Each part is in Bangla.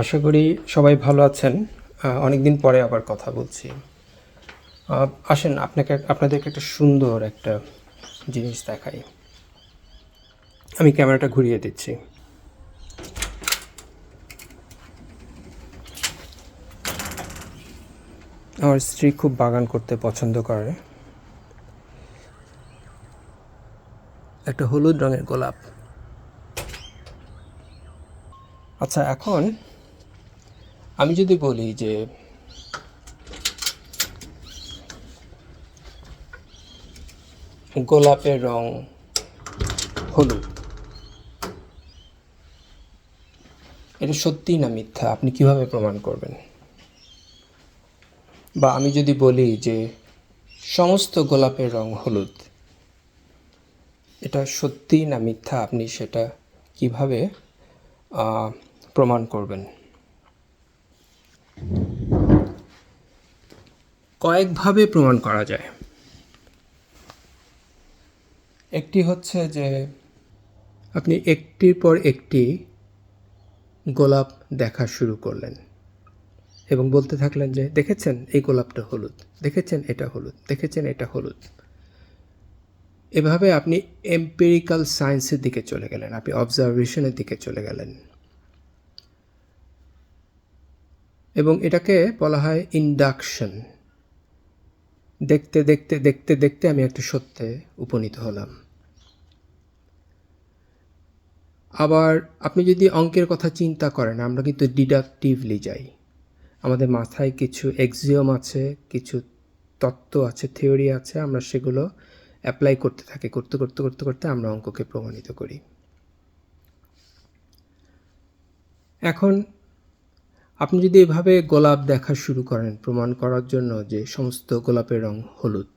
আশা করি সবাই ভালো আছেন। অনেকদিন পরে আবার কথা বলছি। আসেন আপনাদেরকে একটা সুন্দর একটা জিনিস দেখাই। আমি ক্যামেরাটা ঘুরিয়ে দিচ্ছি। আমার স্ত্রী খুব বাগান করতে পছন্দ করে। একটা হলুদ রঙের গোলাপ। আচ্ছা, এখন আমি যদি বলি যে গোলাপের রং হলুদ, এটা সত্যি না মিথ্যা আপনি কিভাবে প্রমাণ করবেন? বা আমি যদি বলি যে সমস্ত গোলাপের রং হলুদ, এটা সত্যি না মিথ্যা আপনি সেটা কিভাবে প্রমাণ করবেন? কয়েকভাবে প্রমাণ করা যায়। একটি হচ্ছে যে আপনি একটির পর একটি গোলাপ দেখা শুরু করলেন এবং বলতে থাকলেন যে দেখেছেন এই গোলাপটা হলুদ, দেখেছেন এটা হলুদ, দেখেছেন এটা হলুদ। এভাবে আপনি এম্পিরিক্যাল সায়েন্সের দিকে চলে গেলেন, আপনি অবজারভেশনের দিকে চলে গেলেন, এবং এটাকে বলা হয় ইন্ডাকশন। দেখতে দেখতে দেখতে দেখতে আমি একটা সত্যে উপনীত হলাম। আবার আপনি যদি অঙ্কের কথা চিন্তা করেন, আমরা কিন্তু ডিডাকটিভলি যাই। আমাদের মাথায় কিছু এক্সিওম আছে, কিছু তত্ত্ব আছে, থিওরি আছে, আমরা সেগুলো অ্যাপ্লাই করতে থাকি, করতে করতে করতে করতে আমরা অঙ্ককে প্রমাণিত করি। এখন আপনি যদি এভাবে গোলাপ দেখা শুরু করেন প্রমাণ করার জন্য যে সমস্ত গোলাপের রং হলুদ,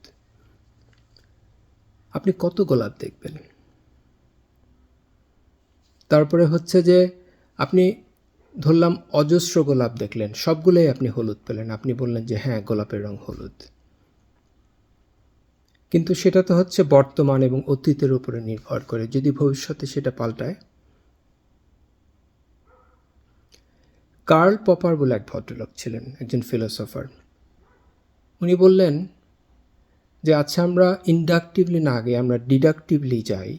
আপনি কত গোলাপ দেখবেন? তারপরে হচ্ছে যে আপনি ধরলাম অজস্র গোলাপ দেখলেন, সবগুলোই আপনি হলুদ পেলেন, আপনি বললেন যে হ্যাঁ গোলাপের রং হলুদ। কিন্তু সেটা তো হচ্ছে বর্তমান এবং অতীতের উপরে নির্ভর করে, যদি ভবিষ্যতে সেটা পাল্টায়। কার্ল পপার বলে এক ভদ্রলোক ছিলেন, একজন ফিলোসফার। উনি বললেন যে আচ্ছা, আমরা ইন্ডাকটিভলি না গিয়ে আমরা ডিডাকটিভলি যাই,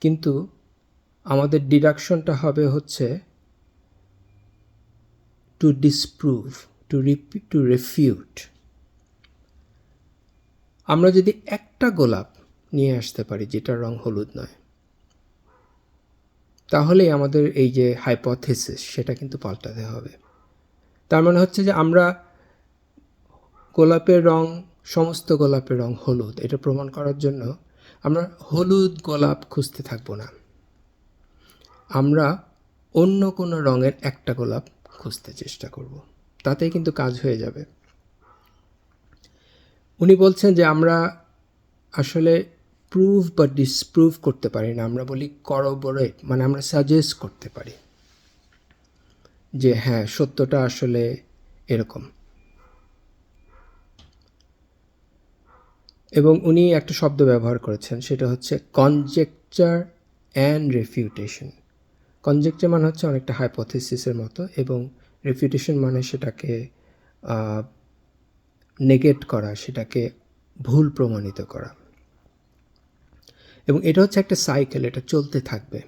কিন্তু আমাদের ডিডাকশনটা হবে হচ্ছে টু ডিসপ্রুভ, টু রেফিউট। আমরা যদি একটা গোলাপ নিয়ে আসতে পারি যেটার রং হলুদ নয়, তাহলেই আমাদের এই যে হাইপোথিসিস সেটা কিন্তু পাল্টাতে হবে। তার মানে হচ্ছে যে আমরা গোলাপের রং, সমস্ত গোলাপের রং হলুদ, এটা প্রমাণ করার জন্য আমরা হলুদ গোলাপ খুঁজতে থাকবো না, আমরা অন্য কোনো রঙের একটা গোলাপ খুঁজতে চেষ্টা করব, তাতেই কিন্তু কাজ হয়ে যাবে। উনি বলছেন যে আমরা আসলে প্রুভ বা ডিসপ্রুভ করতে পারি না, আমরা বলি করোবোরেট, মানে আমরা সাজেস্ট করতে পারি যে হ্যাঁ সত্যটা আসলে এরকম। এবং উনি একটা শব্দ ব্যবহার করেছেন, সেটা হচ্ছে কনজেকচার অ্যান্ড রেফিউটেশন। কনজেকচার মানে হচ্ছে অনেকটা হাইপোথিসিসের মতো, এবং রেফিউটেশন মানে সেটাকে নেগেট করা, সেটাকে ভুল প্রমাণিত করা। এবং এটা হচ্ছে একটা সাইকেল, এটা চলতে থাকবে,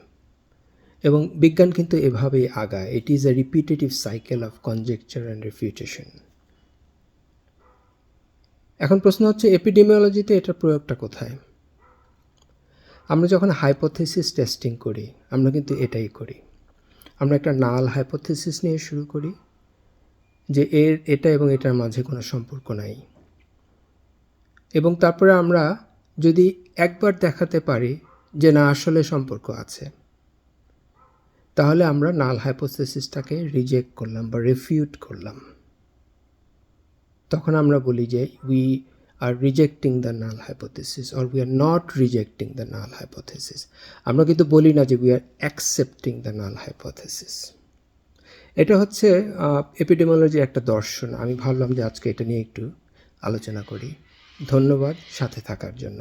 এবং বিজ্ঞান কিন্তু এভাবেই আগায়। It is a repetitive cycle of conjecture and refutation. এখন প্রশ্ন হচ্ছে এপিডেমিওলজিতে এটার প্রয়োগটা কোথায়? আমরা যখন হাইপোথিসিস টেস্টিং করি, আমরা কিন্তু এটাই করি। আমরা একটা নাল হাইপোথিসিস নিয়ে শুরু করি যে এটা এবং এটার মাঝে কোনো সম্পর্ক নাই, এবং তারপরে আমরা যদি একবার দেখাতে পারি যে না আসলে সম্পর্ক আছে, তাহলে আমরা নাল হাইপোথিসিসটাকে রিজেক্ট করলাম বা রিফিউট করলাম। তখন আমরা বলি যে we are rejecting the null hypothesis or we are not rejecting the null hypothesis. আমরা কিন্তু বলি না যে we are accepting the null hypothesis. এটা হচ্ছে এপিডেমিওলজির একটা দর্শন। আমি ভাবলাম যে আজকে এটা নিয়ে একটু আলোচনা করি। ধন্যবাদ সাথে থাকার জন্য।